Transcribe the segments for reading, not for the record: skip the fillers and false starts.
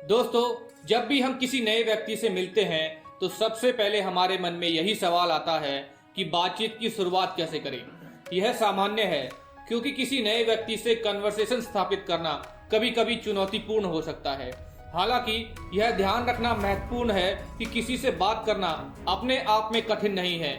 दोस्तों, जब भी हम किसी नए व्यक्ति से मिलते हैं तो सबसे पहले हमारे मन में यही सवाल आता है कि बातचीत की शुरुआत कैसे करें। यह सामान्य है क्योंकि किसी नए व्यक्ति से कन्वर्सेशन स्थापित करना कभी कभी चुनौतीपूर्ण हो सकता है। हालांकि यह ध्यान रखना महत्वपूर्ण है कि किसी से बात करना अपने आप में कठिन नहीं है।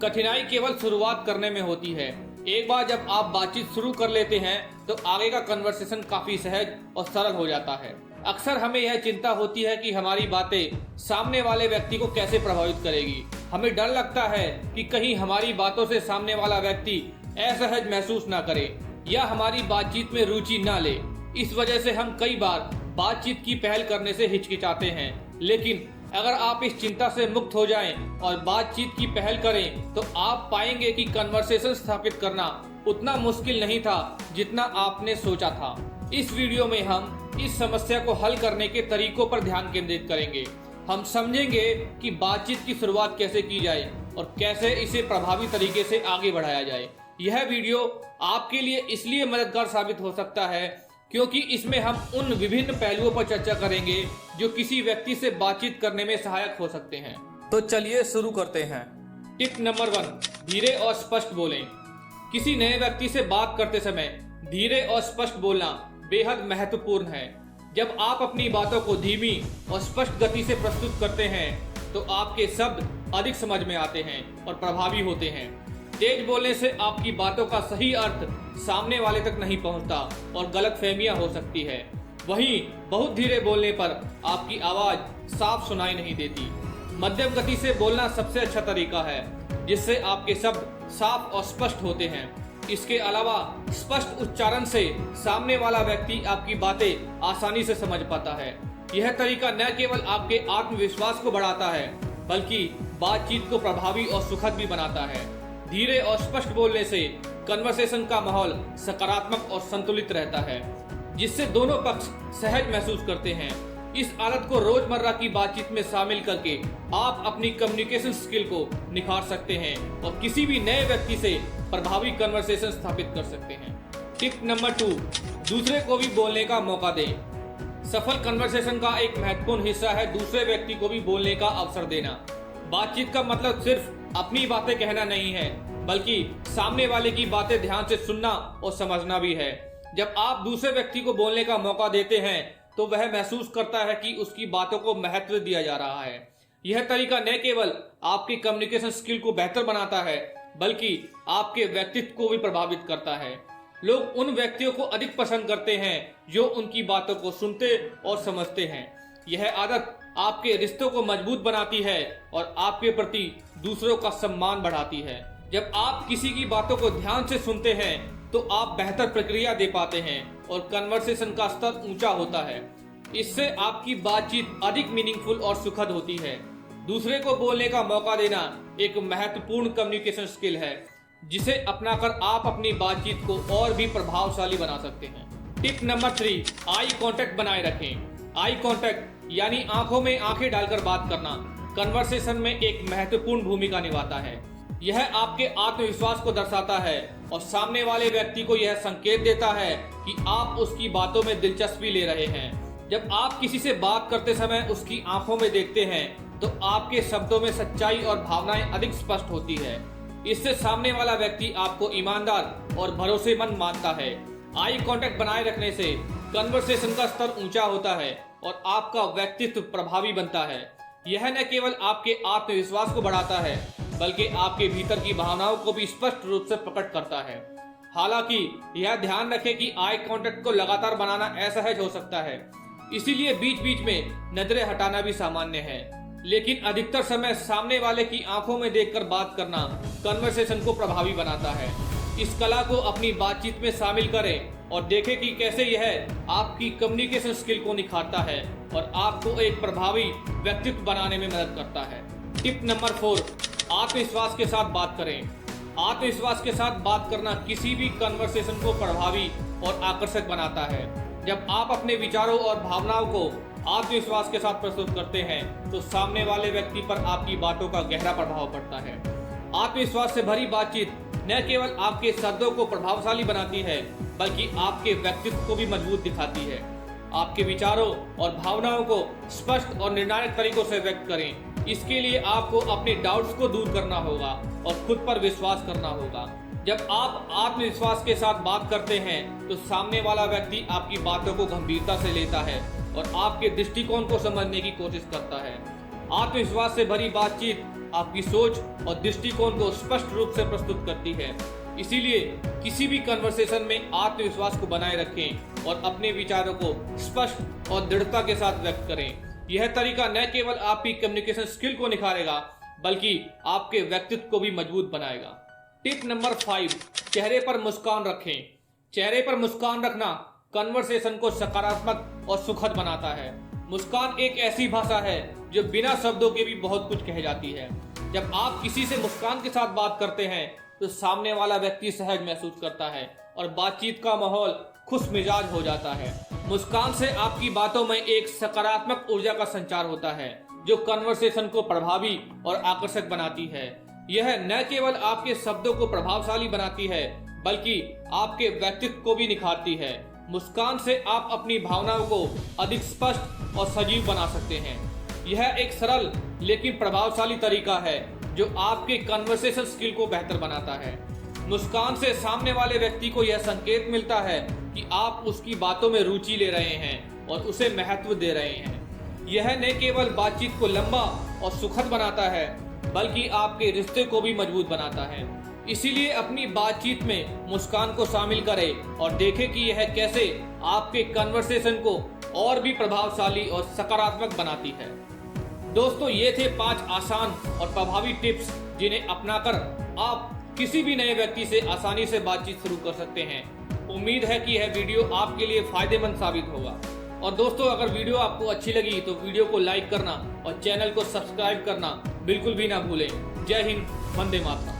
कठिनाई केवल शुरुआत करने में होती है। एक बार जब आप बातचीत शुरू कर लेते हैं तो आगे का कन्वर्सेशन काफी सहज और सरल हो जाता है। अक्सर हमें यह चिंता होती है कि हमारी बातें सामने वाले व्यक्ति को कैसे प्रभावित करेगी। हमें डर लगता है कि कहीं हमारी बातों से सामने वाला व्यक्ति असहज महसूस ना करे या हमारी बातचीत में रुचि ना ले। इस वजह से हम कई बार बातचीत की पहल करने से हिचकिचाते हैं। लेकिन अगर आप इस चिंता से मुक्त हो जाएं और बातचीत की पहल करें तो आप पाएंगे कि कन्वर्सेशन स्थापित करना उतना मुश्किल नहीं था जितना आपने सोचा था। इस वीडियो में हम इस समस्या को हल करने के तरीकों पर ध्यान केंद्रित करेंगे। हम समझेंगे कि बातचीत की शुरुआत कैसे की जाए और कैसे इसे प्रभावी तरीके से आगे बढ़ाया जाए। यह वीडियो आपके लिए इसलिए मददगार साबित हो सकता है क्योंकि इसमें हम उन विभिन्न पहलुओं पर चर्चा करेंगे जो किसी व्यक्ति से बातचीत करने में सहायक हो सकते हैं। तो चलिए शुरू करते हैं। टिप नंबर 1, धीरे और स्पष्ट बोलें। किसी नए व्यक्ति से बात करते समय धीरे और स्पष्ट बोलना बेहद महत्वपूर्ण है। जब आप अपनी बातों को धीमी और स्पष्ट गति से प्रस्तुत करते हैं तो आपके शब्द अधिक समझ में आते हैं और प्रभावी होते हैं। तेज बोलने से आपकी बातों का सही अर्थ सामने वाले तक नहीं पहुंचता और गलतफहमियां हो सकती है। वहीं बहुत धीरे बोलने पर आपकी आवाज साफ सुनाई नहीं देती। मध्यम गति से बोलना सबसे अच्छा तरीका है जिससे आपके शब्द साफ और स्पष्ट होते हैं। इसके अलावा स्पष्ट उच्चारण से सामने वाला व्यक्ति आपकी बातें आसानी से समझ पाता है। यह तरीका न केवल आपके आत्मविश्वास को बढ़ाता है बल्कि बातचीत को प्रभावी और सुखद भी बनाता है। धीरे और स्पष्ट बोलने से कन्वर्सेशन का माहौल सकारात्मक और संतुलित रहता है जिससे दोनों पक्ष सहज महसूस करते हैं। इस आदत को रोजमर्रा की बातचीत में शामिल करके आप अपनी कम्युनिकेशन स्किल को निखार सकते हैं और किसी भी नए व्यक्ति से प्रभावी कन्वर्सेशन स्थापित कर सकते हैं। टिप नंबर 2, दूसरे को भी बोलने का मौका दें। सफल कन्वर्सेशन का एक महत्वपूर्ण हिस्सा है दूसरे व्यक्ति को भी बोलने का अवसर देना। बातचीत का मतलब सिर्फ अपनी बातें कहना नहीं है बल्कि सामने वाले की बातें ध्यान से सुनना और समझना भी है। जब आप दूसरे व्यक्ति को बोलने का मौका देते हैं तो वह महसूस करता है कि उसकी बातों को महत्व दिया जा रहा है। यह तरीका न केवल आपकी कम्युनिकेशन स्किल को बेहतर बनाता है बल्कि आपके व्यक्तित्व को भी प्रभावित करता है। लोग उन व्यक्तियों को अधिक पसंद करते हैं जो उनकी बातों को सुनते और समझते हैं। यह आदत आपके रिश्तों को मजबूत बनाती है और आपके प्रति दूसरों का सम्मान बढ़ाती है। जब आप किसी की बातों को ध्यान से सुनते हैं तो आप बेहतर प्रक्रिया दे पाते हैं और कन्वर्सेशन का स्तर ऊंचा होता है। इससे आपकी बातचीत अधिक मीनिंगफुल और सुखद होती है। दूसरे को बोलने का मौका देना एक महत्वपूर्ण कम्युनिकेशन स्किल है जिसे अपनाकर आप अपनी बातचीत को और भी प्रभावशाली बना सकते हैं। टिप नंबर 3, आई कांटेक्ट बनाए रखें। आई कांटेक्ट यानी आंखों में आंखें डालकर बात करना कन्वर्सेशन में एक महत्वपूर्ण भूमिका निभाता है। यह आपके आत्मविश्वास को दर्शाता है और सामने वाले व्यक्ति को यह संकेत देता है कि आप उसकी बातों में दिलचस्पी ले रहे हैं। जब आप किसी से बात करते समय उसकी आंखों में देखते हैं तो आपके शब्दों में सच्चाई और भावनाएं अधिक स्पष्ट होती है। इससे सामने वाला व्यक्ति आपको ईमानदार और भरोसेमंद मानता है। आई कांटेक्ट बनाए रखने से कन्वर्सेशन का स्तर ऊंचा होता है और आपका व्यक्तित्व प्रभावी बनता है। यह न केवल आपके आत्मविश्वास को बढ़ाता है बल्कि आपके भीतर की भावनाओं को भी स्पष्ट रूप से प्रकट करता है। हालांकि यह ध्यान रखें कि आई कांटेक्ट को लगातार बनाना असहज हो सकता है, इसीलिए बीच बीच में नजरें हटाना भी सामान्य है। लेकिन अधिकतर समय सामने वाले की आंखों में देखकर बात करना कन्वर्सेशन को प्रभावी बनाता है। इस कला को अपनी बातचीत में शामिल करें और देखें कि कैसे यह आपकी कम्युनिकेशन स्किल को निखारता है और आपको एक प्रभावी व्यक्तित्व बनाने में मदद करता है। टिप नंबर 4, आत्मविश्वास के साथ बात करें। आत्मविश्वास के साथ बात करना किसी भी कन्वर्सेशन को प्रभावी और आकर्षक बनाता है। जब आप अपने विचारों और भावनाओं को आत्मविश्वास के साथ प्रस्तुत करते हैं तो सामने वाले व्यक्ति पर आपकी बातों का गहरा प्रभाव पड़ता है। आत्मविश्वास से भरी बातचीत न केवल आपके शब्दों को प्रभावशाली बनाती है बल्कि आपके व्यक्तित्व को भी मजबूत दिखाती है। आपके विचारों और भावनाओं को स्पष्ट और निर्णायक तरीकों से व्यक्त करें। इसके लिए आपको अपने डाउट्स को दूर करना होगा और खुद पर विश्वास करना होगा। जब आप आत्मविश्वास के साथ बात करते हैं तो सामने वाला व्यक्ति आपकी बातों को गंभीरता से लेता है और आपके दृष्टिकोण को समझने की कोशिश करता है। आत्मविश्वास से भरी बातचीत आपकी सोच और दृष्टिकोण को स्पष्ट रूप से प्रस्तुत करती है। इसीलिए किसी भी कन्वर्सेशन में आत्मविश्वास को बनाए रखें और अपने विचारों को स्पष्ट और दृढ़ता के साथ व्यक्त करें। यह तरीका न केवल आपकी कम्युनिकेशन स्किल को निखारेगा बल्कि आपके व्यक्तित्व को भी मजबूत बनाएगा। टिप नंबर 5, चेहरे पर मुस्कान रखें। चेहरे पर मुस्कान रखना कन्वर्सेशन को सकारात्मक और सुखद बनाता है। मुस्कान एक ऐसी भाषा है जो बिना शब्दों के भी बहुत कुछ कह जाती है। जब आप किसी से मुस्कान के साथ बात करते हैं तो सामने वाला व्यक्ति सहज महसूस करता है और बातचीत का माहौल खुश मिजाज हो जाता है। मुस्कान से आपकी बातों में एक सकारात्मक ऊर्जा का संचार होता है जो कन्वर्सेशन को प्रभावी और आकर्षक बनाती है। यह न केवल आपके शब्दों को प्रभावशाली बनाती है बल्कि आपके व्यक्तित्व को भी निखारती है। मुस्कान से आप अपनी भावनाओं को अधिक स्पष्ट और सजीव बना सकते हैं। यह एक सरल लेकिन प्रभावशाली तरीका है जो आपके कन्वर्सेशन स्किल को बेहतर बनाता है। मुस्कान से सामने वाले व्यक्ति को यह संकेत मिलता है कि आप उसकी बातों में रुचि ले रहे हैं और उसे महत्व दे रहे हैं। यह न केवल बातचीत को लंबा और सुखद बनाता है बल्कि आपके रिश्ते को भी मजबूत बनाता है। इसीलिए अपनी बातचीत में मुस्कान को शामिल करें और देखें कि यह कैसे आपके कन्वर्सेशन को और भी प्रभावशाली और सकारात्मक बनाती है। दोस्तों, ये थे 5 आसान और प्रभावी टिप्स जिन्हें अपनाकर आप किसी भी नए व्यक्ति से आसानी से बातचीत शुरू कर सकते हैं। उम्मीद है कि यह वीडियो आपके लिए फायदेमंद साबित होगा। और दोस्तों, अगर वीडियो आपको अच्छी लगी तो वीडियो को लाइक करना और चैनल को सब्सक्राइब करना बिल्कुल भी ना भूलें। जय हिंद, वंदे मातरम।